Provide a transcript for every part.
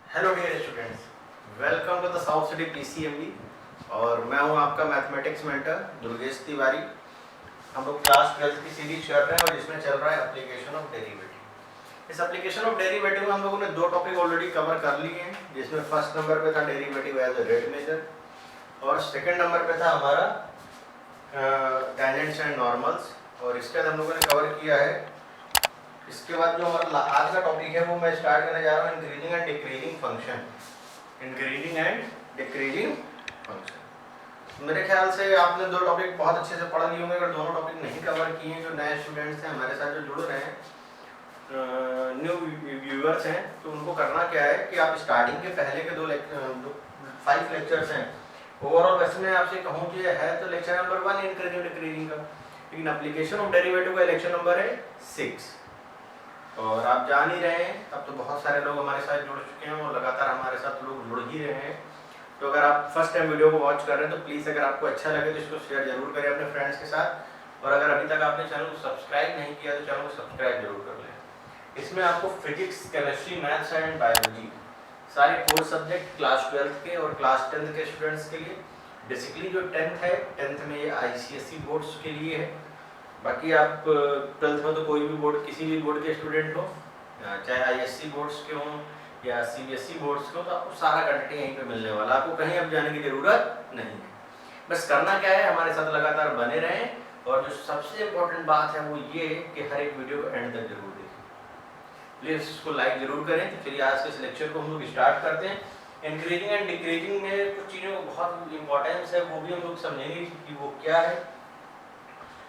Hello dear students, welcome to the South City PCMB. और मैं हूं आपका मैथमेटिक्स मेंटर दुर्गेश तिवारी। हम लोग क्लास 12 की सीरीज कर रहे हैं और जिसमें चल रहा है एप्लीकेशन ऑफ डेरिवेटिव। इस एप्लीकेशन ऑफ डेरिवेटिव में हम लोगों ने दो टॉपिक ऑलरेडी कवर कर लिए हैं, जिसमें फर्स्ट नंबर पे था derivative as a rate measure और सेकंड नंबर पे था हमारा टेंजेंट्स एंड नॉर्मल्स। और इसके बाद हम लोगों ने कवर किया है। इसके बाद जो हमारा आज का टॉपिक है वो मैं स्टार्ट करने जा रहा हूँ increasing and decreasing function. Increasing and decreasing function. मेरे ख्याल से आपने दो टॉपिक बहुत अच्छे से पढ़ लिए होंगे। अगर दोनों टॉपिक नहीं कवर किए हैं, जो नए स्टूडेंट्स हैं हमारे साथ जो जुड़ रहे हैं, न्यू व्यूअर्स हैं, तो उनको करना क्या है कि आप स्टार्टिंग के पहले के दो 5 लेक्चर्स हैं ओवरऑल। वैसे मैं आपसे कहूँ कि है तो लेक्चर नंबर 1 इंक्रीजिंग डिक्रीजिंग का, लेकिन एप्लीकेशन ऑफ डेरिवेटिव का लेक्चर नंबर है 6। और आप जान ही रहे हैं, अब तो बहुत सारे लोग हमारे साथ जुड़ चुके हैं और लगातार हमारे साथ लोग जुड़ ही रहे हैं। तो अगर आप फर्स्ट टाइम वीडियो को वॉच कर रहे हैं तो प्लीज़, अगर आपको अच्छा लगे तो इसको शेयर जरूर करें अपने फ्रेंड्स के साथ। और अगर अभी तक आपने चैनल को सब्सक्राइब नहीं किया तो चैनल को सब्सक्राइब जरूर कर लें। इसमें आपको physics, chemistry, maths and biology सारे 4 सब्जेक्ट क्लास 12 के और क्लास 10 के स्टूडेंट्स के लिए। बेसिकली जो 10th है, 10th में ये ICSE बोर्ड्स के लिए है। बाकी आप 12th में तो कोई भी बोर्ड, किसी भी बोर्ड के स्टूडेंट हो, चाहे ISC बोर्ड्स के हों या CBSE बोर्ड्स के हो, तो आपको सारा कंटेंट यहीं पे मिलने वाला। आपको कहीं अब जाने की ज़रूरत नहीं है। बस करना क्या है, हमारे साथ लगातार बने रहें। और जो सबसे इम्पोर्टेंट बात है वो ये कि हर एक वीडियो को एंड तक जरूर देखें। प्लीज़ इसको लाइक जरूर करें। तो चलिए आज के इस लेक्चर को हम लोग स्टार्ट करते हैं। इंक्रीजिंग एंड डिक्रीजिंग में कुछ चीज़ों को बहुत इंपॉर्टेंस है, वो भी हम लोग समझेंगे कि वो क्या है।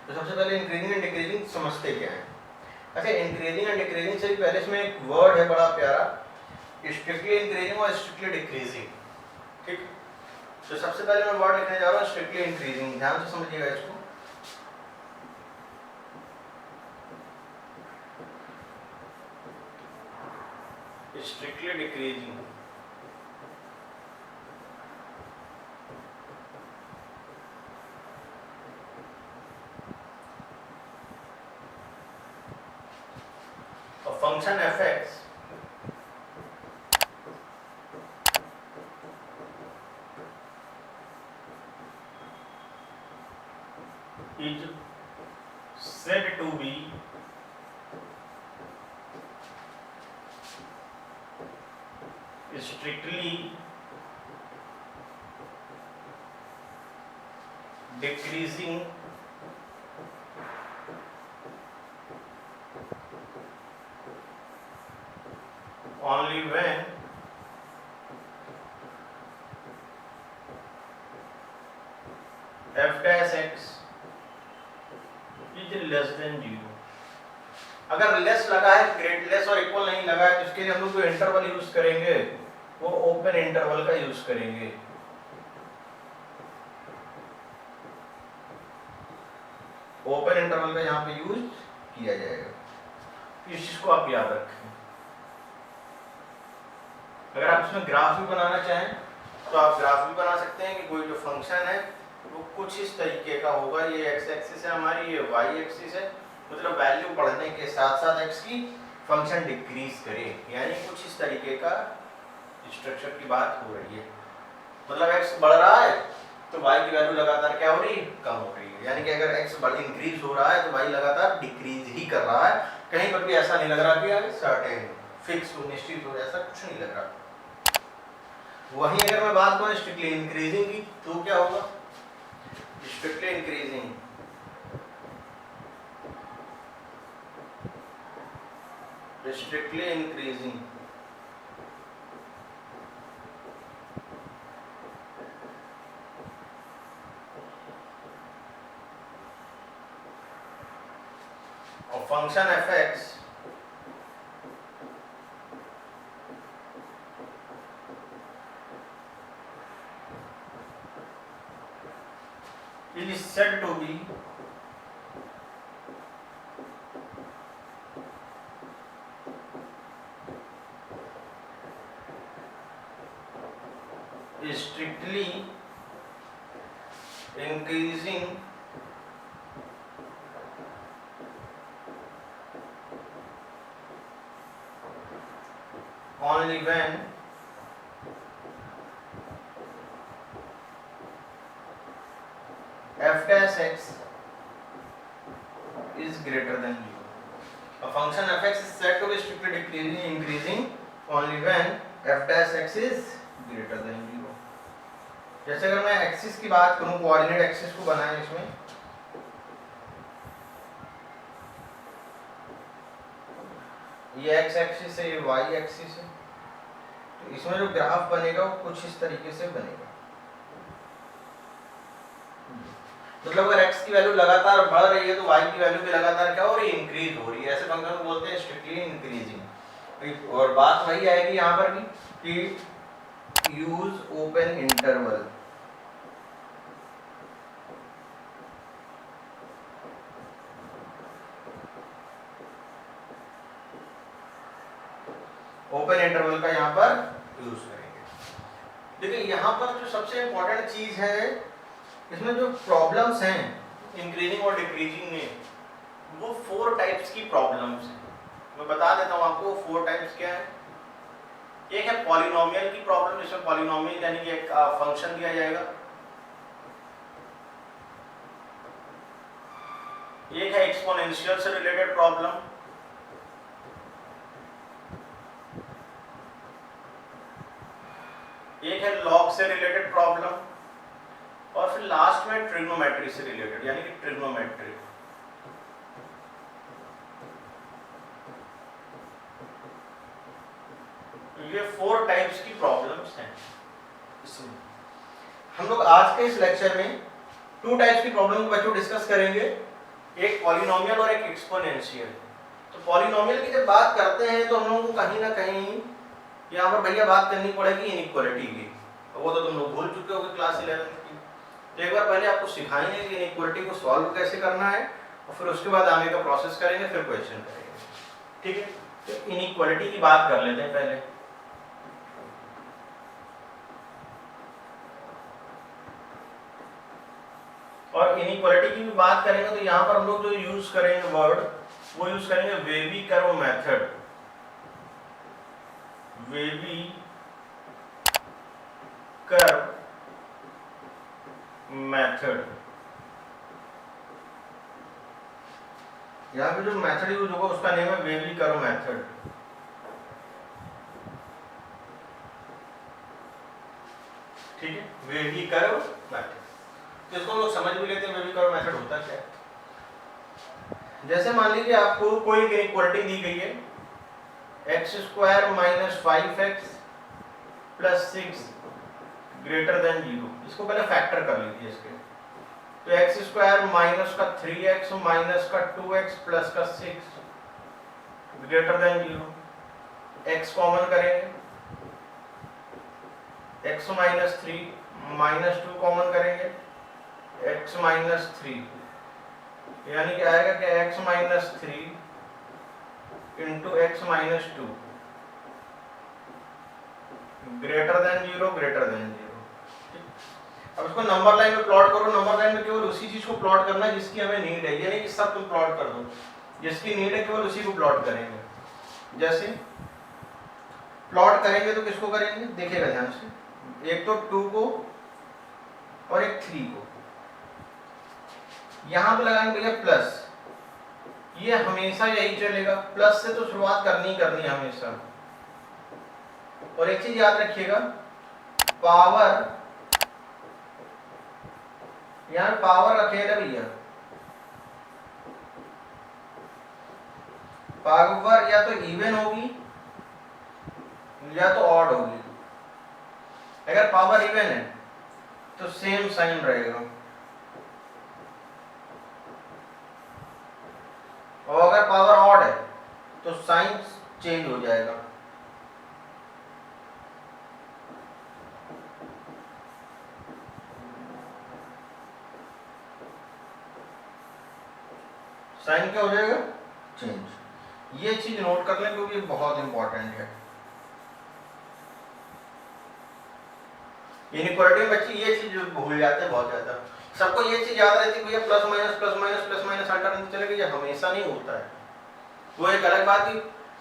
तो सबसे पहले इंक्रीजिंग एंड डिक्रीजिंग समझते क्या है। अच्छा, इंक्रीजिंग एंड डिक्रीजिंग से पहले इसमें एक वर्ड है बड़ा प्यारा, स्ट्रिक्टली इंक्रीजिंग और स्ट्रिक्टली डिक्रीजिंग। ठीक, तो सबसे पहले मैं वर्ड लिखने जा रहा हूँ स्ट्रिक्टली इंक्रीजिंग। ध्यान से समझिएगा इसको। स्ट्रिक्टली डिक्रीजिंग, और function fx is said to be strictly decreasing only when f dash x is less than 0। अगर लेस लगा है, ग्रेट लेस और इक्वल नहीं लगा है, तो इसके लिए हम लोग जो इंटरवल यूज करेंगे वो ओपन इंटरवल का यूज करेंगे। ओपन इंटरवल का यहाँ पे यूज किया जाएगा। इस चीज को आप याद रखें। अगर आप इसमें ग्राफ भी बनाना चाहें तो आप ग्राफ भी बना सकते हैं कि कोई जो फंक्शन है वो कुछ इस तरीके का होगा। ये एक्स एक्सिस है हमारी, ये वाई एक्सिस है। मतलब वैल्यू बढ़ने के साथ साथ एक्स की फंक्शन डिक्रीज करे, यानी कुछ इस तरीके का स्ट्रक्चर की बात हो रही है। मतलब एक्स बढ़ रहा है तो वाई की वैल्यू लगातार क्या हो रही है, कम हो रही है। यानी कि अगर एक्स इंक्रीज हो रहा है तो वाई लगातार डिक्रीज ही कर रहा है। कहीं पर भी ऐसा नहीं लग रहा कि सर्टेन फिक्स हो, निश्चित हो, ऐसा कुछ नहीं लग रहा। वहीं अगर मैं बात करूं स्ट्रिक्टली इंक्रीजिंग की तो क्या होगा, strictly increasing strictly increasing of function fx is said to be strictly increasing only when f dash x is greater than 0. A function f(x) is said to be strictly decreasing increasing only when f dash x is greater than 0. जैसे अगर मैं axis की बात करूं, coordinate axis को बनाएं इसमें, ये x एक्सिस है, ये y एक्सिस है, तो इसमें जो ग्राफ बनेगा वो कुछ इस तरीके से बनेगा। मतलब अगर x की वैल्यू लगातार बढ़ रही है तो y की वैल्यू भी लगातार क्या हो रही है, इंक्रीज हो रही है। ऐसे फंक्शन को बोलते हैं स्ट्रिक्टली इंक्रीजिंग। और बात वही आएगी यहाँ पर भी कि use open interval. Open interval का यहाँ पर यूज करेंगे। देखिए यहाँ पर जो सबसे इंपॉर्टेंट चीज है, इसमें जो प्रॉब्लम्स हैं इंक्रीजिंग और डिक्रीजिंग में, वो 4 टाइप्स की प्रॉब्लम्स हैं। मैं बता देता हूँ आपको 4 टाइप्स क्या है। एक है पॉलिनोमियल की प्रॉब्लम, जिसमें पॉलिनोमियल यानी कि एक फंक्शन दिया जाएगा। एक है एक्सपोनेंशियल से रिलेटेड प्रॉब्लम। एक है लॉग से रिलेटेड प्रॉब्लम, और फिर लास्ट में ट्रिग्नोमेट्री से रिलेटेड यानी कि ट्रिग्नोमेट्री। ये 4 टाइप्स की प्रॉब्लम्स हैं। इसमें हम लोग आज के इस लेक्चर में 2 टाइप्स की प्रॉब्लम को बच्चों डिस्कस करेंगे, एक पॉलिनोमियल और एक एक्सपोनेंशियल। तो पॉलिनोमियल की जब बात करते हैं तो हम लोगों को कहीं ना कहीं यहाँ पर भैया बात करनी पड़ेगी इनइक्वालिटी की। वो तो तुम लोग भूल चुके होगे क्लास 11 की। तो एक बार पहले आपको सिखाएंगे कि इनइक्वालिटी को सॉल्व कैसे करना है, और फिर उसके बाद आगे का प्रोसेस करेंगे, फिर क्वेश्चन करेंगे। ठीक है, तो इनइक्वालिटी की बात कर लेते हैं पहले। और इनइक्वालिटी की भी बात करेंगे तो यहाँ पर हम लोग जो यूज करेंगे वर्ड, वो यूज करेंगे wavy curve method. Wavy curve method. यहाँ पे जो मेथड यूज होगा उसका नेम है वेवी कर्व मेथड। ठीक है, वेवी कर्व मेथड। तो इसको लोग समझ भी लेते हैं वेवी कर्व मेथड होता क्या है। जैसे मान लीजिए आपको कोई इनइक्वालिटी दी गई है, x² - 5x + 6 ग्रेटर देन 0। इसको पहले फैक्टर कर लीजिए इसके। तो x² - 3x - 2x + 6 greater than 0। x common करेंगे, x - 3 - 2 कॉमन करेंगे, x - 3 यानी कि आएगा कि x - 3 × x - 2 greater than 0, greater than 0। अब इसको नंबर लाइन में प्लॉट करो। नंबर लाइन में केवल उसी चीज को प्लॉट करना है जिसकी हमें नीड है, यानी कि सब तुम प्लॉट कर दो, जिसकी नीड है केवल उसी को प्लॉट करेंगे। जैसे प्लॉट करेंगे तो किसको करेंगे, देखिएगा ध्यान से। एक तो 2 को और एक 3 को। यहां पे लगाएंगे भैया प्लस, ये हमेशा यही चलेगा, प्लस से तो शुरुआत करनी है हमेशा। और एक चीज याद रखिएगा, पावर, यहां पावर रखेगा भैया, पावर या तो इवन होगी या तो ऑड होगी। अगर पावर इवन है तो सेम साइन रहेगा, और अगर पावर ऑड है तो साइन चेंज हो जाएगा। साइन क्या हो जाएगा, चेंज। ये चीज नोट कर लें क्योंकि बहुत इंपॉर्टेंट है। इनइक्वालिटी में बच्चे ये चीज भूल जाते हैं बहुत ज्यादा। सबको ये चीज याद रहती है भैया plus minus plus minus plus minus alternate चलेगा, ये हमेशा नहीं होता है। वो एक अलग बात है,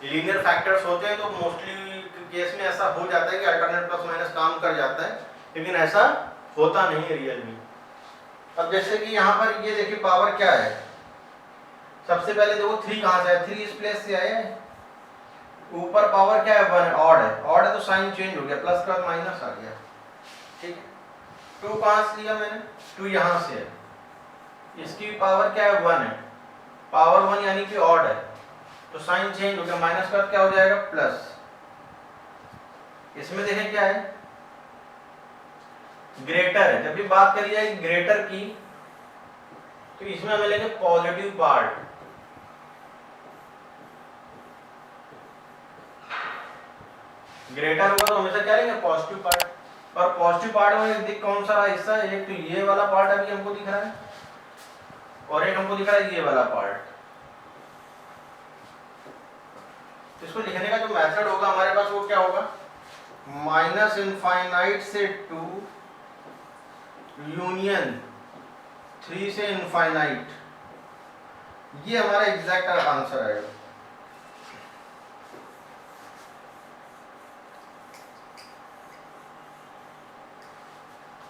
लीनियर फैक्टर्स होते हैं तो मोस्टली केस में ऐसा हो जाता है कि अल्टरनेट प्लस माइनस काम कर जाता है, लेकिन ऐसा होता नहीं रियल में। अब जैसे कि यहाँ पर ये देखिए पावर क्या है, सबसे पहले देखो 3 कहाँ से है, 3 इस प्लेस से आया है, ऊपर पावर क्या है 1 ऑड है, ऑड है तो साइन चेंज हो गया, प्लस के बाद माइनस आ गया, ठीक है। 2 कहाँ से लिया मैंने, 2 यहाँ से है, इसकी पावर क्या है 1 है, पावर 1 यानी कि ऑड है तो साइन चेंज हो गया, माइनस के बाद क्या हो जाएगा प्लस। इसमें देखें क्या है ग्रेटर है, जब भी बात करी जाएगी ग्रेटर की तो इसमें मिलेंगे पॉजिटिव पार्ट, ग्रेटर होगा तो हमेशा क्या लेंगे पॉजिटिव पार्ट, और पॉजिटिव पार्ट में देख कौन सा हिस्सा है, एक तो ये वाला पार्ट अभी हमको दिख रहा है और एक हमको दिख रहा है ये वाला पार्ट। इसको लिखने का जो मेथड होगा हमारे पास वो क्या होगा, माइनस इनफाइनाइट से 2 यूनियन 3 से इनफाइनाइट, ये हमारा एग्जैक्ट आंसर आएगा।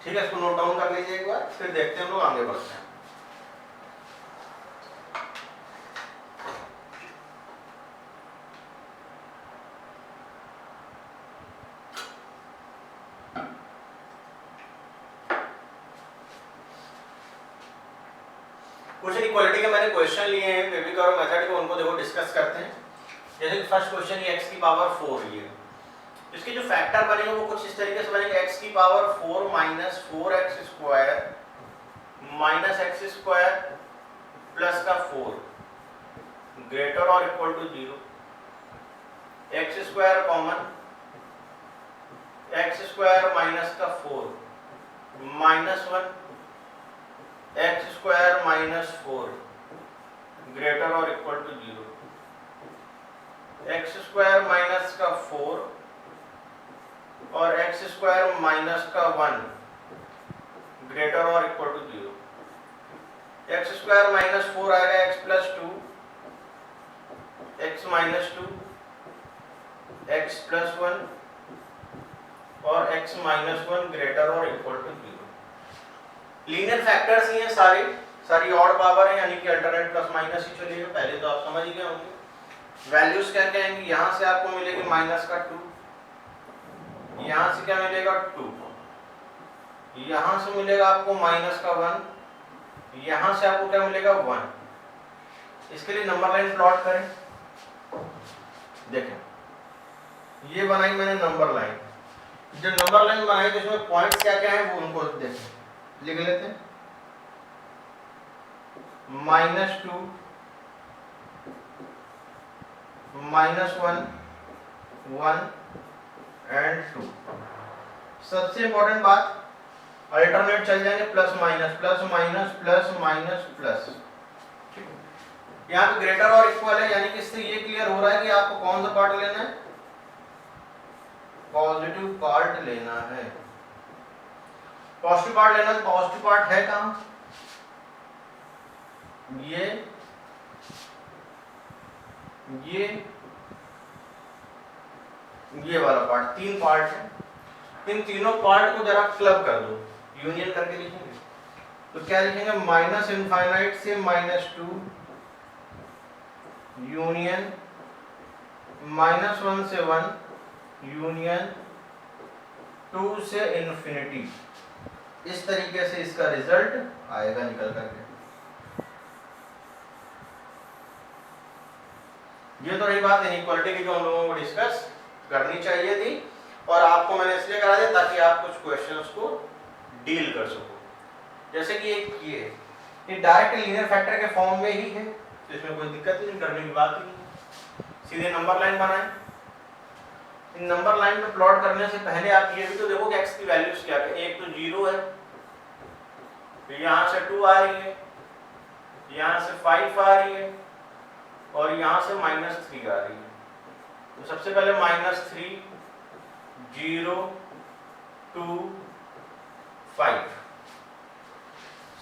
ठीक है, इसको नोट डाउन कर लीजिए एक बार, फिर देखते हैं हम लोग आगे बढ़ते हैं। कुछ इक्वालिटी के मैंने क्वेश्चन लिए हैं बेबी और मेथड को, उनको देखो डिस्कस करते हैं। जैसे कि फर्स्ट क्वेश्चन ये x की पावर 4 ये, इसके जो फैक्टर बनेंगे वो कुछ इस तरीके से बनेंगे, x की power 4 minus 4x square minus x square plus का 4 ग्रेटर और equal to 0, x square common, x square minus का 4 minus 1 x square minus 4 greater और equal to 0, x square minus का 4 और x स्क्वायर माइनस का 1 greater और equal to 0, x square minus 4 आएगा x plus 2, x minus 2, x plus 1 और x minus 1 greater और equal to 0। Linear factors ही हैं सारी ऑड पावर है, यानी कि अल्टरनेट प्लस माइनस ही चलेगा, पहले तो आप समझ ही गए होंगे। वैल्यूज क्या क्या आएंगी, यहाँ से आपको मिलेगी माइनस का 2, यहाँ से क्या मिलेगा 2, यहाँ से मिलेगा आपको माइनस का 1, यहाँ से आपको क्या मिलेगा 1। इसके लिए नंबर लाइन प्लॉट करें, देखें ये बनाई मैंने नंबर लाइन, जो नंबर लाइन बनाई तो इसमें पॉइंट्स क्या क्या है वो उनको देखें, लिख लेते हैं -2 -1 1 एंड 2। सबसे इंपॉर्टेंट बात अल्टरनेट चल जाएंगे plus minus plus minus plus minus plus, यहाँ पे ग्रेटर और इक्वल है, यानी कि इससे ये क्लियर हो रहा है कि आपको कौन सा पार्ट लेना है, पॉजिटिव पार्ट लेना है। पॉजिटिव पार्ट लेना, पॉजिटिव पार्ट है कहाँ, ये वाला पार्ट, 3 पार्ट है, इन तीनों पार्ट को जरा क्लब कर दो, यूनियन करके लिखेंगे तो क्या लिखेंगे, माइनस इनफाइनाइट से -2 यूनियन -1 से 1 यूनियन 2 से इन्फिनिटी। इस तरीके से इसका रिजल्ट आएगा निकल करके। ये तो रही बात इनइक्वालिटी की जो हम लोगों को डिस्कस करनी चाहिए थी, और आपको मैंने इसलिए करा दिया ताकि आप कुछ क्वेश्चंस को डील कर सको। जैसे कि एक ये डायरेक्ट लीनियर फैक्टर के फॉर्म में ही है तो इसमें कोई दिक्कत नहीं, करने की बात ही नहीं, सीधे नंबर लाइन बनाएं। इन नंबर लाइन में प्लॉट करने से पहले आप ये भी तो देखो कि x की वैल्यूज क्या है, एक तो 0 है, फिर यहाँ से 2 आ रही है, यहाँ से 5 आ रही है और यहाँ से -3 आ रही है। तो सबसे पहले -3 0 2 5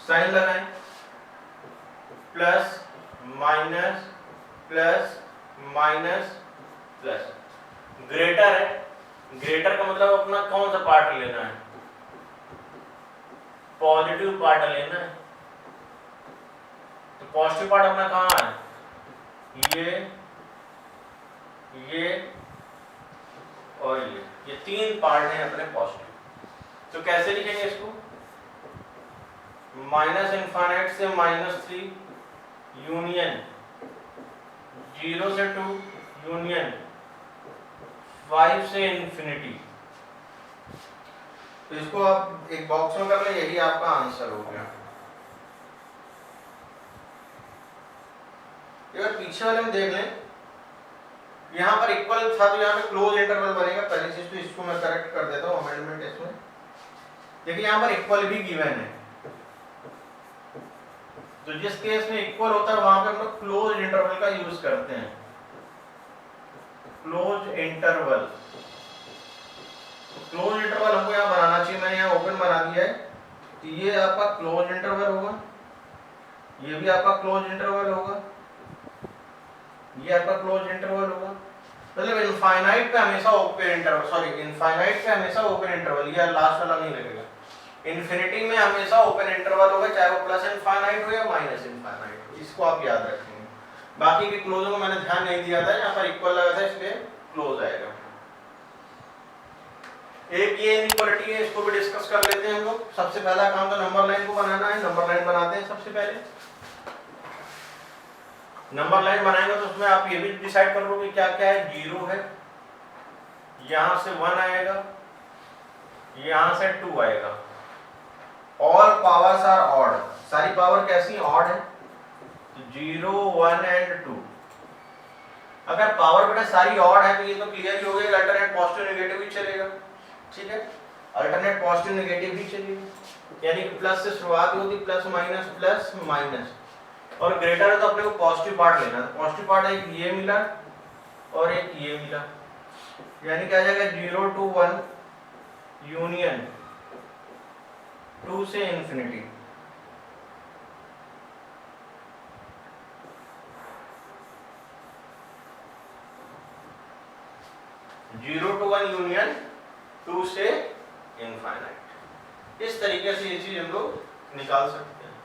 साइन लगाएं, plus minus plus minus plus, greater है, ग्रेटर का मतलब अपना कौन सा पार्ट लेना है, पॉजिटिव पार्ट लेना है। तो पॉजिटिव पार्ट अपना कहाँ है, ये और ये तीन पार्ट हैं अपने पॉजिटिव। तो कैसे लिखेंगे इसको, माइनस इनफाइनाइट से -3 यूनियन 0 से 2 यूनियन 5 से इंफिनिटी। तो इसको आप एक बॉक्स में कर लें, यही आपका आंसर हो गया। अगर पीछे वाले में देख लें, यहाँ पर इक्वल था तो यहाँ पे क्लोज इंटरवल बनेगा। पहली चीज तो इसको मैं करेक्ट कर देता हूँ अमेंडमेंट इसमें। देखिए यहाँ पर इक्वल भी गिवन है, तो जिस केस में इक्वल होता है वहां पे हम लोग क्लोज इंटरवल का यूज करते हैं। क्लोज इंटरवल, क्लोज इंटरवल हमको यहाँ बनाना चाहिए, मैंने यहाँ ओपन बना दिया है। तो ये आपका क्लोज इंटरवल होगा, ये भी आपका क्लोज इंटरवल होगा, ये आपका क्लोज इंटरवल होगा। मतलब इनफाइनाइट पे हमेशा ओपन इंटरवल, सॉरी इनफाइनाइट पे हमेशा ओपन इंटरवल, ये लास्ट वाला नहीं लगेगा। इन्फिनिटी में हमेशा ओपन इंटरवल होगा, चाहे वो प्लस इनफाइनाइट हो या माइनस इनफाइनाइट हो, इसको आप याद रखेंगे। बाकी के क्लोजों को मैंने ध्यान नहीं दिया था, यहाँ पर इक्वल लगा था इसलिए क्लोज आएगा। एक ये इनइक्वालिटी है, इसको भी डिस्कस कर लेते हैं हम लोग। सबसे पहला काम तो नंबर लाइन को बनाना है, नंबर लाइन बनाते हैं सबसे पहले। नंबर लाइन बनाएंगे तो उसमें आप ये भी डिसाइड कर लो कि क्या क्या है। 0 है, यहां से 1 आएगा, यहां से 2 आएगा। ऑल पावर्स आर ऑड, सारी पावर कैसी ऑड है, 0 1 एंड 2। अगर पावर बेटा सारी ऑड है तो ये तो क्लियर ही हो गया, अल्टरनेट पॉजिटिव नेगेटिव ही चलेगा। ठीक है, अल्टरनेट पॉजिटिव नेगेटिव ही चलेगा, यानी कि प्लस से शुरुआत होती, प्लस माइनस, और ग्रेटर है तो अपने को पॉजिटिव पार्ट लेना है। पॉजिटिव पार्ट एक ये मिला और एक ये मिला, यानी क्या आ जाएगा 0 to 1 यूनियन 2 से इंफिनिटी। जीरो टू 1 यूनियन 2 से इनफाइनाइट। इस तरीके से ये चीज हम लोग निकाल सकते हैं।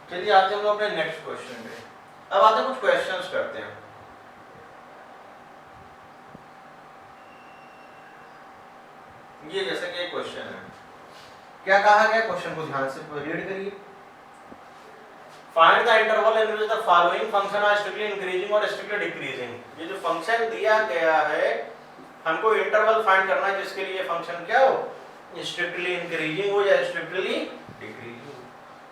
चलिए आते हैं हम लोग अपने नेक्स्ट क्वेश्चन पे। अब आते हैं कुछ क्वेश्चंस करते हैं। ये जैसे कि एक क्वेश्चन है, क्या कहा गया क्वेश्चन को ध्यान से रीड करिए। Find the interval in which the following function are strictly increasing और स्ट्रिक्टली डिक्रीजिंग। ये जो फंक्शन दिया गया है हमको इंटरवल फाइंड करना है जिसके लिए फंक्शन क्या हो, स्ट्रिक्टली इंक्रीजिंग हो या स्ट्रिक्टली डिक्रीजिंग हो।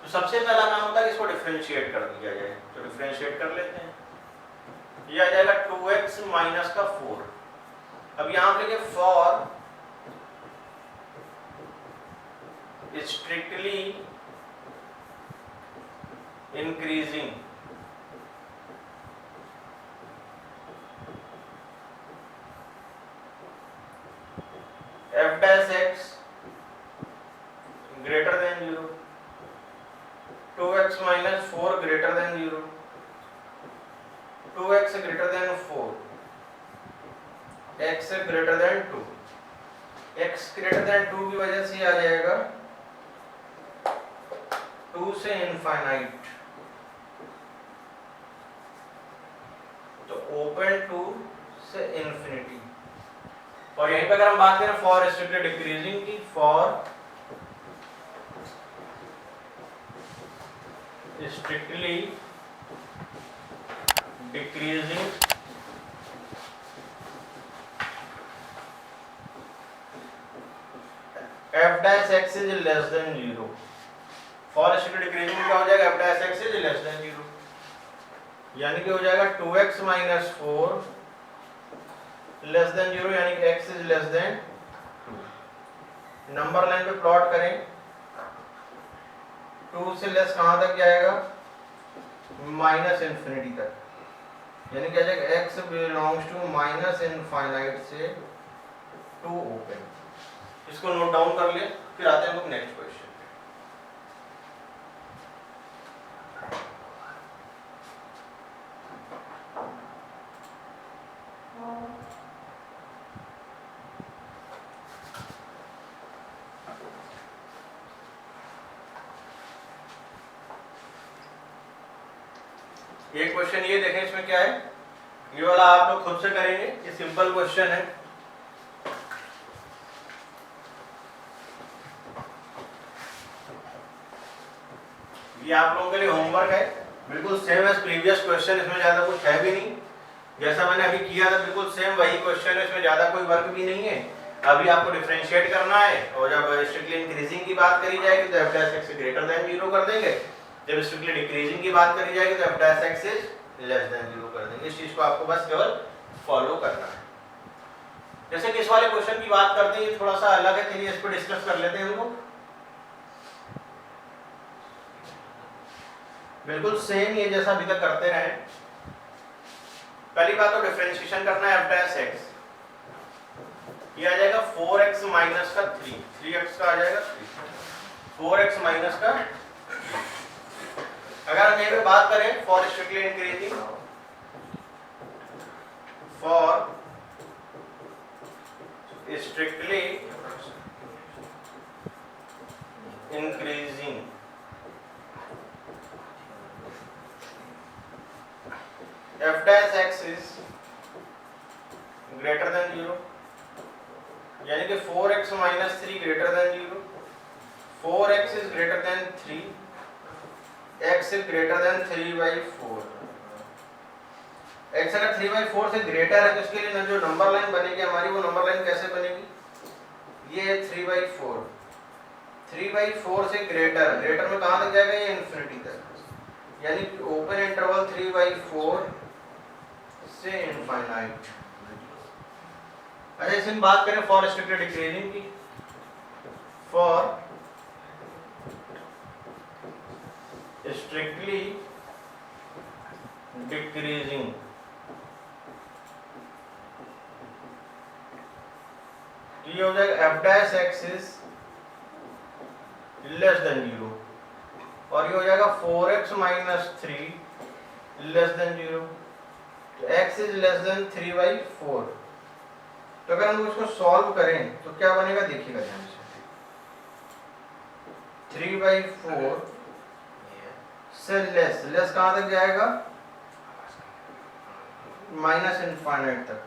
तो सबसे पहला काम होता है कि इसको डिफरेंशिएट कर दिया जाए। तो डिफरेंशिएट कर लेते हैं, ये आ जाएगा 2x माइनस का 4। अब यहाँ पे लिखे for strictly increasing f dash x greater than 0, 2x minus 4 greater than 0, 2x greater than 4, x greater than 2। x greater than 2 की वजह से आ जाएगा 2 से इनफाइनाइट, तो ओपन 2 से इंफिनिटी। और यहीं पे अगर हम बात करें फॉर स्ट्रिक्टली डिक्रीजिंग की, for strictly decreasing f dash x is less than 0। For strictly decreasing क्या हो जाएगा, f dash x is less than 0, यानी कि हो जाएगा 2x minus 4 लेस देन 0, यानी कि x is less than 2। Number line पे प्लॉट करें, 2 से लेस कहां तक जाएगा, माइनस इंफिनिटी तक, यानी क्या जाएगा x belongs to minus infinite से 2 ओपन। इसको नोट डाउन कर लिए, फिर आते हैं हम लोग नेक्स्ट क्वेश्चन। एक क्वेश्चन ये देखें, इसमें क्या है, ये वाला आप लोग खुद से करेंगे, ये सिंपल क्वेश्चन है। ये आप लोगों के लिए होमवर्क है, बिल्कुल सेम एज प्रीवियस क्वेश्चन, इसमें ज्यादा कुछ है भी नहीं, जैसा मैंने अभी किया था बिल्कुल सेम वही क्वेश्चन है, इसमें ज्यादा कोई वर्क भी नहीं है। अभी आपको डिफरेंशिएट करना है, और जब स्ट्रिक्टली इंक्रीजिंग की बात करी जाएगी तो f dash x greater than 0 कर देंगे, जब स्ट्रिक्टली डिक्रीजिंग की बात करी जाएगी तो f dash x is less than 0 कर देंगे। इस चीज को आपको बस केवल फॉलो करना है। जैसे कि इस वाले क्वेश्चन की बात करते हैं, ये थोड़ा सा अलग है, चलिए इस पर डिस्कस कर लेते हैं हम लोग। बिल्कुल सेम ये जैसा अभी तक करते रहे। पहली बात तो डिफरेंशिएशन करना है f dash x, ये आ जाएगा 4x माइनस का 3x का आ जाएगा 4x माइनस का 3। अगर हम यहाँ पे बात करें for strictly increasing, for strictly increasing f dash x is greater than 0, यानी कि 4x minus 3 greater than 0, 4x is greater than 3, x is greater than 3/4। x अगर 3/4 से ग्रेटर है तो इसके लिए जो नंबर लाइन बनेगी हमारी, वो नंबर लाइन कैसे बनेगी, ये है 3/4, 3/4 से ग्रेटर, ग्रेटर में कहाँ तक जाएगा, ये इन्फिनिटी तक, यानी ओपन इंटरवल 3/4 से इनफाइनाइट। अच्छा, इसमें बात करें फॉर स्ट्रिक्टली डिक्रीजिंग की, फॉर स्ट्रिक्टली डिक्रीजिंग तो ये हो जाएगा f dash x is less than 0, और ये हो जाएगा 4x माइनस 3 लेस देन 0, तो x इज लेस देन 3/4। तो अगर हम उसको सॉल्व करें तो क्या बनेगा, देखिएगा ध्यान से, 3/4 से लेस, लेस कहां तक जाएगा, माइनस इनफाइनाइट तक।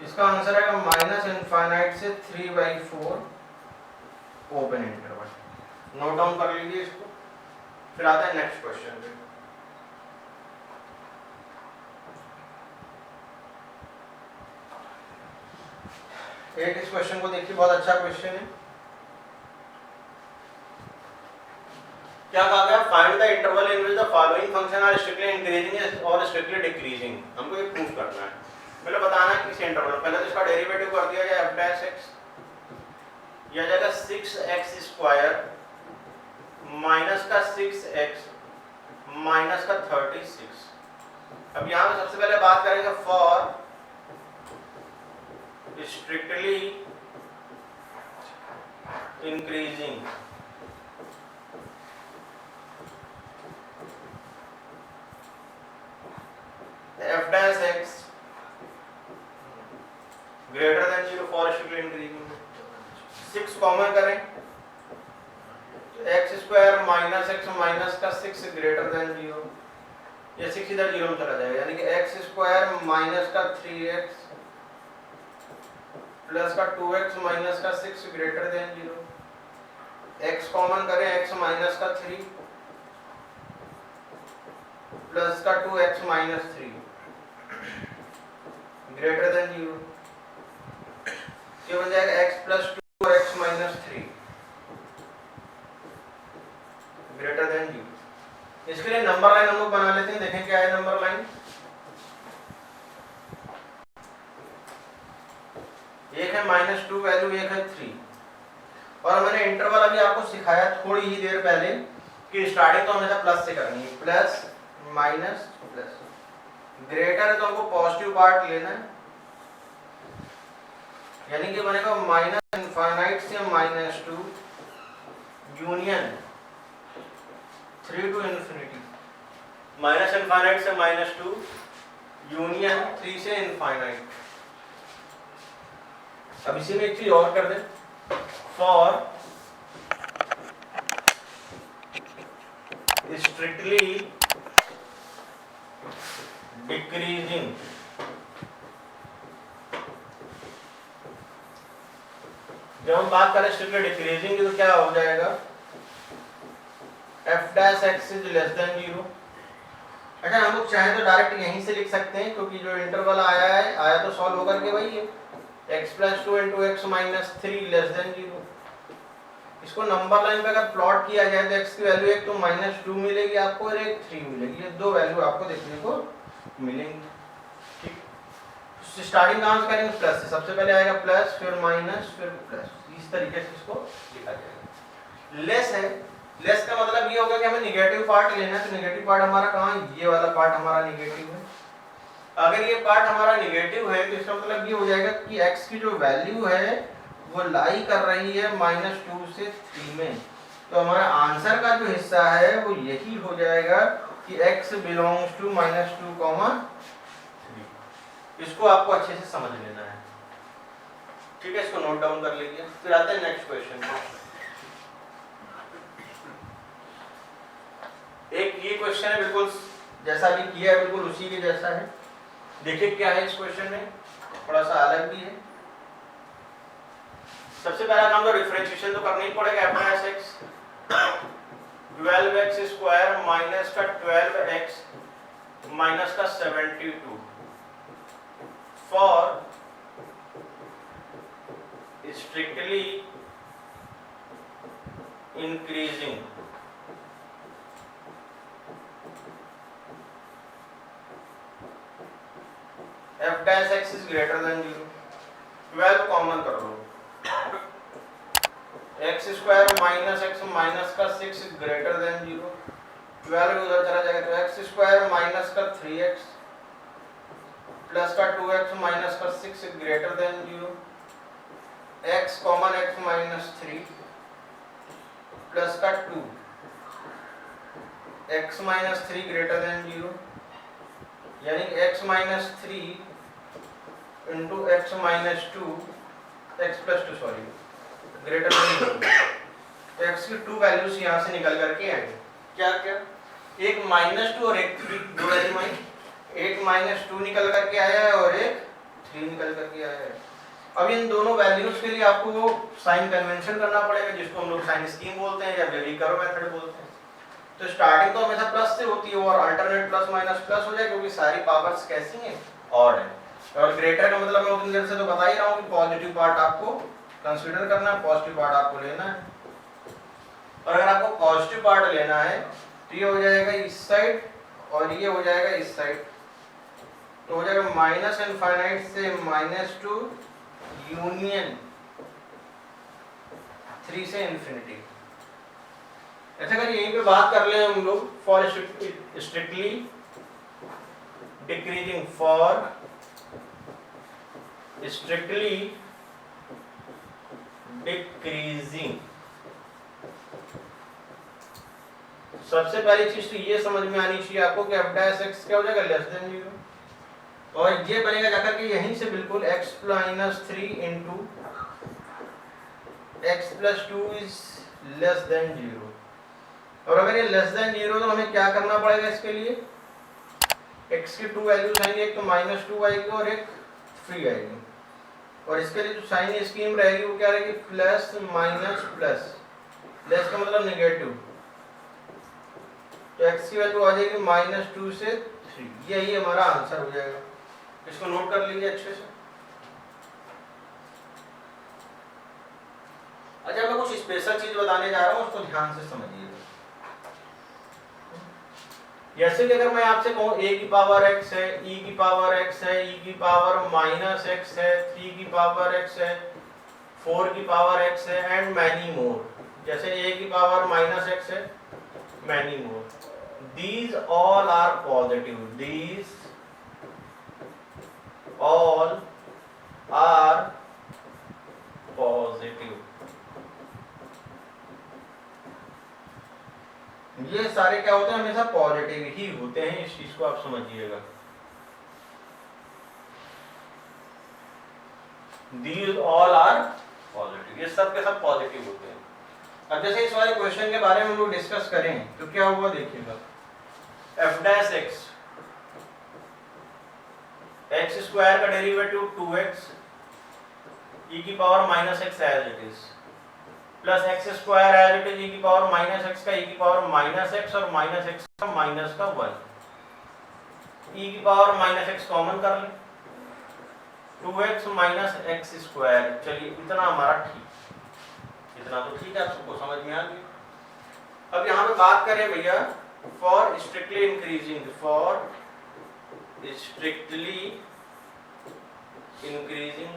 इसका आंसर आएगा माइनस इनफाइनाइट से 3/4 ओपन इंटरवल। नोट डाउन कर लीजिए इसको, फिर आता है नेक्स्ट क्वेश्चन पे। एक इस क्वेश्चन को देखिए, बहुत अच्छा क्वेश्चन है। क्या कहा गया, find the interval in which the following function are strictly increasing और स्ट्रिक्टली डिक्रीजिंग। हमको ये प्रूव करना है, पहले बताना है किस इंटरवल, पहले तो इसका डेरिवेटिव कर दिया जाए f dash x, यह आ जाएगा 6x स्क्वायर माइनस का 6x माइनस का 36। अब यहाँ पे सबसे पहले बात करेंगे for strictly increasing, f dash x greater than 0 for strictly increasing. 6 common करें तो x square minus x minus का 6 ग्रेटर देन 0, ये 6 इधर 0 में चला जाएगा, यानी कि x स्क्वायर माइनस का 3x प्लस का 2x माइनस का 6 ग्रेटर देन 0। x कॉमन करें, x माइनस का 3 प्लस का 2x माइनस 3 ग्रेटर देन 0, ये बन जाएगा x प्लस 2 और x माइनस 3 ग्रेटर देन 0। इसके लिए नंबर लाइन हम लोग बना लेते हैं, देखें क्या है नंबर लाइन। एक है -2 वैल्यू, एक है 3, और मैंने इंटरवल अभी आपको सिखाया थोड़ी ही देर पहले कि स्टार्टिंग तो हमेशा प्लस से करनी है, प्लस माइनस प्लस, ग्रेटर है तो हमको पॉजिटिव पार्ट लेना है, यानी कि बनेगा माइनस इनफाइनाइट से -2 union 3 to infinity, minus infinite से -2 यूनियन 3 से इनफाइनाइट। अब इसी में एक चीज और कर दें, फॉर स्ट्रिक्टली डिक्रीजिंग, जब हम बात करें स्ट्रिक्टली डिक्रीजिंग की तो क्या हो जाएगा, f dash x is less than 0। अच्छा हम लोग चाहे तो डायरेक्ट यहीं से लिख सकते हैं क्योंकि जो इंटरवल आया तो सॉल्व होकर के वही है, x plus 2 into x minus 3 less than 0। इसको नंबर लाइन पे अगर प्लॉट किया जाए तो x की वैल्यू एक तो -2 मिलेगी आपको और एक 3 मिलेगी, ये दो वैल्यू आपको देखने को मिलेंगी। ठीक, स्टार्टिंग कहाँ से करेंगे, प्लस से, सबसे पहले आएगा प्लस फिर माइनस फिर प्लस, इस तरीके से इसको लिखा जाएगा। लेस है, लेस का मतलब ये होगा कि हमें निगेटिव पार्ट लेना है, तो निगेटिव पार्ट हमारा कहाँ है, ये वाला पार्ट हमारा निगेटिव है। अगर ये पार्ट हमारा निगेटिव है तो इसका मतलब ये हो जाएगा कि x की जो वैल्यू है वो लाई कर रही है -2 से 3 में, तो हमारा आंसर का जो हिस्सा है वो यही हो जाएगा कि x बिलोंग्स टू -2, 3। इसको आपको अच्छे से समझ लेना है, ठीक है, इसको नोट डाउन कर लीजिए। फिर आते हैं नेक्स्ट क्वेश्चन पे। एक ये क्वेश्चन है बिल्कुल जैसा भी किया है बिल्कुल उसी के जैसा है। देखिए क्या है इस क्वेश्चन में, थोड़ा सा अलग भी है। सबसे पहला काम तो डिफरेंशिएशन तो करना ही पड़ेगा। f dash x 12x square minus का 12x माइनस का 72 for strictly increasing f dash x is greater than 0। 12 common कर लो, x square minus x minus का 6 ग्रेटर देन 0। 12 उधर चला जाएगा तो x स्क्वायर माइनस का 3x प्लस का 2x माइनस का 6 greater than 0। x common x minus 3 plus का 2 x माइनस 3 ग्रेटर देन 0, यानी x minus 3 into x minus 2 x plus 2 sorry greater than 0। तो x की 2 वैल्यूज यहाँ से निकल करके आएंगे। क्या क्या, एक -2 और एक 3, दो वैल्यू में एक -2 निकल करके आया है और एक 3 निकल करके आया है। अब इन दोनों वैल्यूज के लिए आपको साइन कन्वेंशन करना पड़ेगा, जिसको हम लोग साइन स्कीम बोलते हैं या वेरी कर्व मेथड बोलते हैं। तो स्टार्टिंग तो हमेशा प्लस से होती है और अल्टरनेट प्लस माइनस प्लस हो जाए क्योंकि सारी पावर्स कैसी हैं, ऑड है। और ग्रेटर का मतलब मैं उतनी देर से तो बता ही रहा हूँ कि पॉजिटिव पार्ट आपको कंसीडर करना है, पॉजिटिव पार्ट आपको लेना है। और अगर आपको पॉजिटिव पार्ट लेना है तो ये हो जाएगा इस साइड और ये हो जाएगा इस साइड, तो हो जाएगा माइनस इनफाइनाइट से -2 यूनियन 3 से इंफिनिटी। ऐसा अगर यहीं पे बात कर ले हम लोग, for strictly decreasing, for strictly decreasing, सबसे पहली चीज तो ये समझ में आनी चाहिए आपको कि f डैश x क्या हो जाएगा, लेस देन 0। और ये बनेगा जाकर के यहीं से बिल्कुल x minus 3 into x plus 2 is less than 0। और अगर ये लेस देन 0 तो हमें क्या करना पड़ेगा इसके लिए, x की 2 वैल्यूज आएंगी, एक तो -2 आएगी और एक 3 आएगी। और इसके लिए जो साइन स्कीम रहेगी वो क्या रहेगी, प्लस माइनस प्लस, लेस का मतलब नेगेटिव, तो x की वैल्यू आ जाएगी -2 से 3। यही हमारा आंसर हो जाएगा। इसको नोट कर लीजिए अच्छे से। अच्छा मैं कुछ स्पेशल चीज बताने जा रहा हूँ, उसको ध्यान से समझिएगा। जैसे कि अगर मैं आपसे कहूँ a की पावर x है, e की पावर x है, e की पावर -x है, 3 की पावर x है, 4 की पावर x है एंड मैनी मोर। जैसे a की पावर -x है, many more. These all are positive. These all are positive. ये सारे क्या होते हैं, हमेशा पॉजिटिव ही होते हैं, इस चीज को आप समझिएगा। These all are positive, ये सब के सब पॉजिटिव होते हैं। अब जैसे इस वाले क्वेश्चन के बारे में हम लोग डिस्कस करें तो क्या हुआ देखिएगा, f dash x x square का डेरिवेटिव 2x e की power minus x as it is plus x square as it is e की पावर माइनस एक्स का e की पावर माइनस एक्स और माइनस एक्स का माइनस का 1 e की power minus x common कर ले 2x माइनस एक्स स्क्वायर। चलिए इतना हमारा ठीक, इतना तो ठीक है, आप सबको समझ में आ गया। अब यहाँ पे बात करें भैया for strictly increasing, for strictly increasing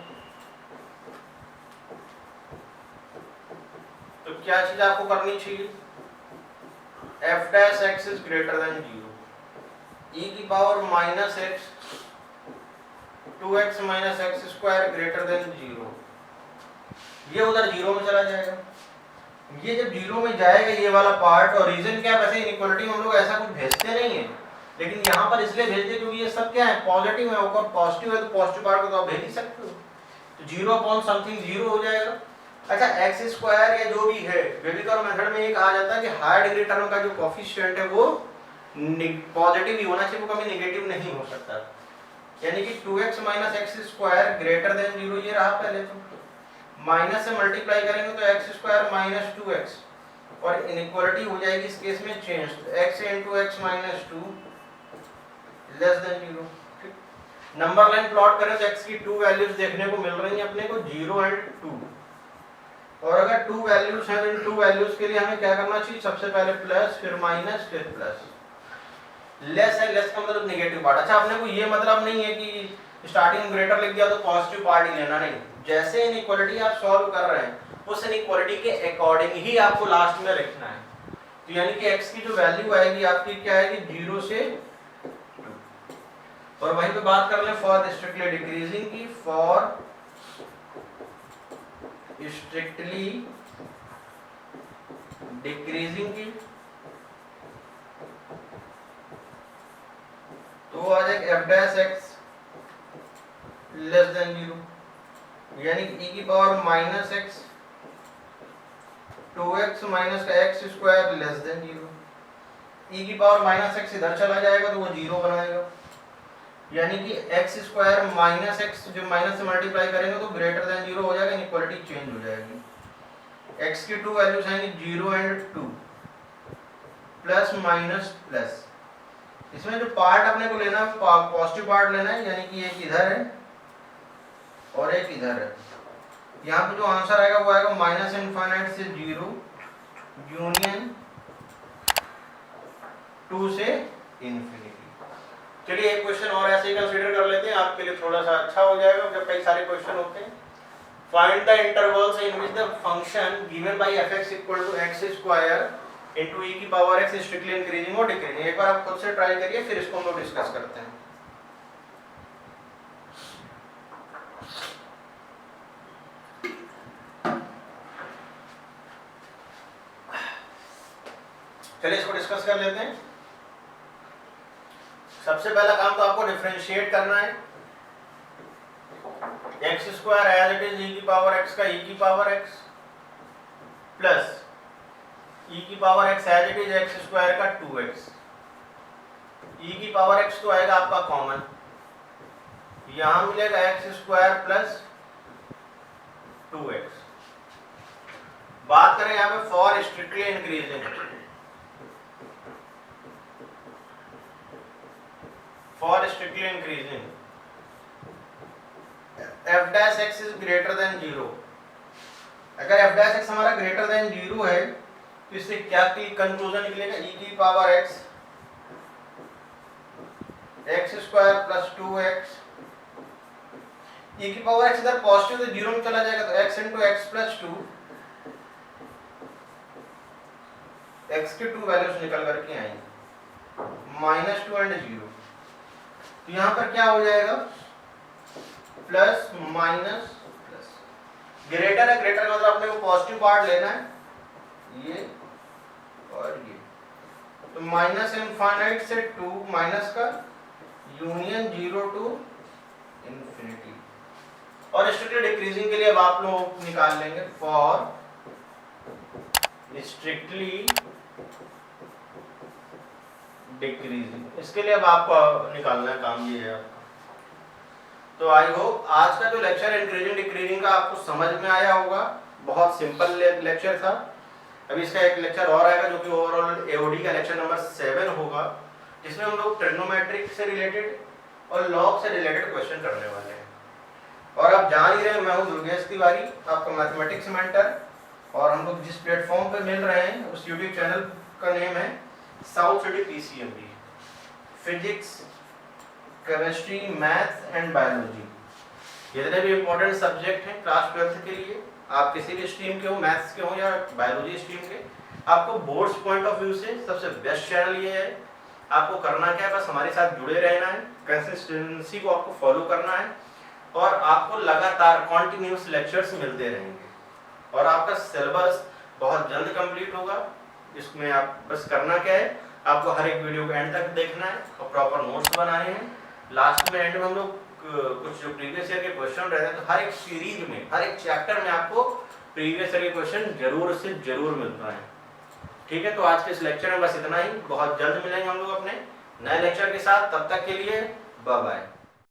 तो क्या चीज आपको करनी चाहिए, F dash x is greater than 0 e की power minus x 2x minus x square greater than 0, ये उधर 0 में चला जाएगा, ये जब 0 में जाएगा ये वाला पार्ट, और रीजन क्या, वैसे इनइक्वालिटी में हम लोग ऐसा कुछ भेजते नहीं है, लेकिन यहाँ पर इसलिए भेजते क्योंकि ये सब क्या है पॉजिटिव है, और पॉजिटिव है तो पॉजिटिव पार्ट को तो आप भेज ही सकते हो, तो 0 अपॉन समथिंग 0 हो जाएगा। अच्छा एक्स स्क्वायर या जो भी है वेविकर मेथड में ये कहा जाता है कि हायर डिग्री टर्म का जो कोएफिशिएंट है वो पॉजिटिव ही होना चाहिए, वो कभी नेगेटिव नहीं हो सकता, यानी कि 2x minus x square greater than 0 ये रहा, पहले तो माइनस से मल्टीप्लाई करेंगे तो एक्स स्क्वायर माइनस 2x और इनइक्वालिटी हो जाएगी इस केस में चेंज, तो x into x minus 2 less than 0। Number line plot करें तो x की 2 वैल्यूज देखने को मिल रही हैं अपने को 0 एंड 2, और अगर 2 वैल्यूज हैं तो इन 2 वैल्यूज के लिए हमें क्या करना चाहिए, सबसे पहले प्लस फिर माइनस फिर प्लस, लेस है, लेस का मतलब नेगेटिव पार्ट। अच्छा अपने को ये मतलब नहीं है कि स्टार्टिंग में ग्रेटर लिख दिया तो पॉजिटिव पार्ट ही लेना, नहीं, जैसे इनइक्वालिटी आप सॉल्व कर रहे हैं उस इनइक्वालिटी के अकॉर्डिंग ही आपको लास्ट में लिखना है, तो यानी कि x की जो वैल्यू आएगी आपकी क्या आएगी 0 से 2, और वहीं पे बात कर लें फॉर स्ट्रिक्टली डिक्रीजिंग की, फॉर स्ट्रिक्टली डिक्रीजिंग की तो आ जाएगा f dash x less than 0, यानी कि e की power minus x 2x minus का x square less than 0, e की पावर माइनस एक्स इधर चला जाएगा तो वो 0 बनाएगा, यानी कि एक्स स्क्वायर माइनस एक्स जो माइनस से मल्टीप्लाई करेंगे तो ग्रेटर देन 0 हो जाएगा, इनइक्वालिटी चेंज हो जाएगी। x की 2 वैल्यूज आएंगी 0 एंड 2 प्लस माइनस प्लस, इसमें जो पार्ट अपने को लेना है पॉजिटिव पार्ट लेना है, यानी कि एक इधर है और एक इधर है, यहाँ पे जो आंसर आएगा वो आएगा माइनस इनफाइनाइट से 0 यूनियन 2 से इन्फिनिटी। चलिए एक क्वेश्चन और ऐसे ही कंसीडर कर लेते हैं, आपके लिए थोड़ा सा अच्छा हो जाएगा जब कई सारे क्वेश्चन होते हैं। Find the intervals in which the function given by fx equal to x square into e की पावर x स्ट्रिक्टली इंक्रीजिंग और डिक्रीजिंग। एक बार आप खुद से ट्राई करिए फिर इसको हम लोग डिस्कस करते हैं। चलिए इसको डिस्कस कर लेते हैं। सबसे पहला काम तो आपको डिफरेंशिएट करना है, x square as it is e की पावर x का e की पावर x प्लस e की power x as it is x square का 2x, e की पावर x तो आएगा आपका कॉमन, यहां मिलेगा x स्क्वायर प्लस 2x। बात करें यहाँ पे for strictly increasing, for strictly increasing f dash x is greater than 0। अगर f डैश x हमारा ग्रेटर देन 0 है तो इससे क्या कंक्लूजन निकलेगा, e की power x x square plus 2x, e की पावर x इधर पॉजिटिव तो 0 में चला जाएगा तो x into x plus 2, x के 2 वैल्यूज निकल करके आएंगे माइनस 2 एंड 0, तो यहाँ पर क्या हो जाएगा प्लस माइनस प्लस, ग्रेटर है, ग्रेटर का मतलब अपने को पॉजिटिव पार्ट लेना है ये और ये, तो माइनस इनफाइनाइट से 2 माइनस का यूनियन 0 टू इंफिनिटी। और स्ट्रिक्टली डिक्रीजिंग के लिए अब आप लोग निकाल लेंगे फॉर स्ट्रिक्टली डिक्रीजिंग, इसके लिए अब आपको निकालना है काम ये है आपका तो आई होप आज का जो लेक्चर इंक्रीजिंग डिक्रीजिंग का आपको समझ में आया होगा। बहुत सिंपल लेक्चर था। अभी इसका एक लेक्चर और आएगा जो कि ओवरऑल एओडी का लेक्चर नंबर 7 होगा, जिसमें हम लोग ट्रिग्नोमेट्रिक से रिलेटेड और लॉग से रिलेटेड क्वेश्चन करने वाले हैं। और आप जान ही रहे, मैं हूँ दुर्गेश तिवारी, आपका मैथमेटिक्स मेंटर, और हम लोग जिस प्लेटफॉर्म पे मिल रहे हैं उस यूट्यूब चैनल का नेम है south City PCMB, physics, chemistry, maths and biology. जितने भी इंपॉर्टेंट सब्जेक्ट हैं क्लास 12th के लिए, आप किसी भी स्ट्रीम के हो, मैथ्स के हो या बायोलॉजी स्ट्रीम के, आपको बोर्ड्स पॉइंट ऑफ व्यू से सबसे बेस्ट चैनल ये है। आपको करना क्या है, बस हमारे साथ जुड़े रहना है, कंसिस्टेंसी को आपको फॉलो करना है, और आपको लगातार कॉन्टिन्यूस लेक्चर्स मिलते रहेंगे, और आपका सिलेबस बहुत जल्द कंप्लीट होगा। इसमें आप बस करना क्या है, आपको हर एक वीडियो को एंड तक देखना है और प्रॉपर नोट्स बनाने हैं। लास्ट में एंड में हम लोग कुछ जो प्रीवियस ईयर के क्वेश्चन रहते हैं, तो हर एक सीरीज में, हर एक चैप्टर में आपको प्रीवियस ईयर के क्वेश्चन जरूर से जरूर मिलता है। ठीक है, तो आज के इस लेक्चर में बस इतना ही। बहुत जल्द मिलेंगे हम लोग अपने नए लेक्चर के साथ। तब तक के लिए बाय बाय।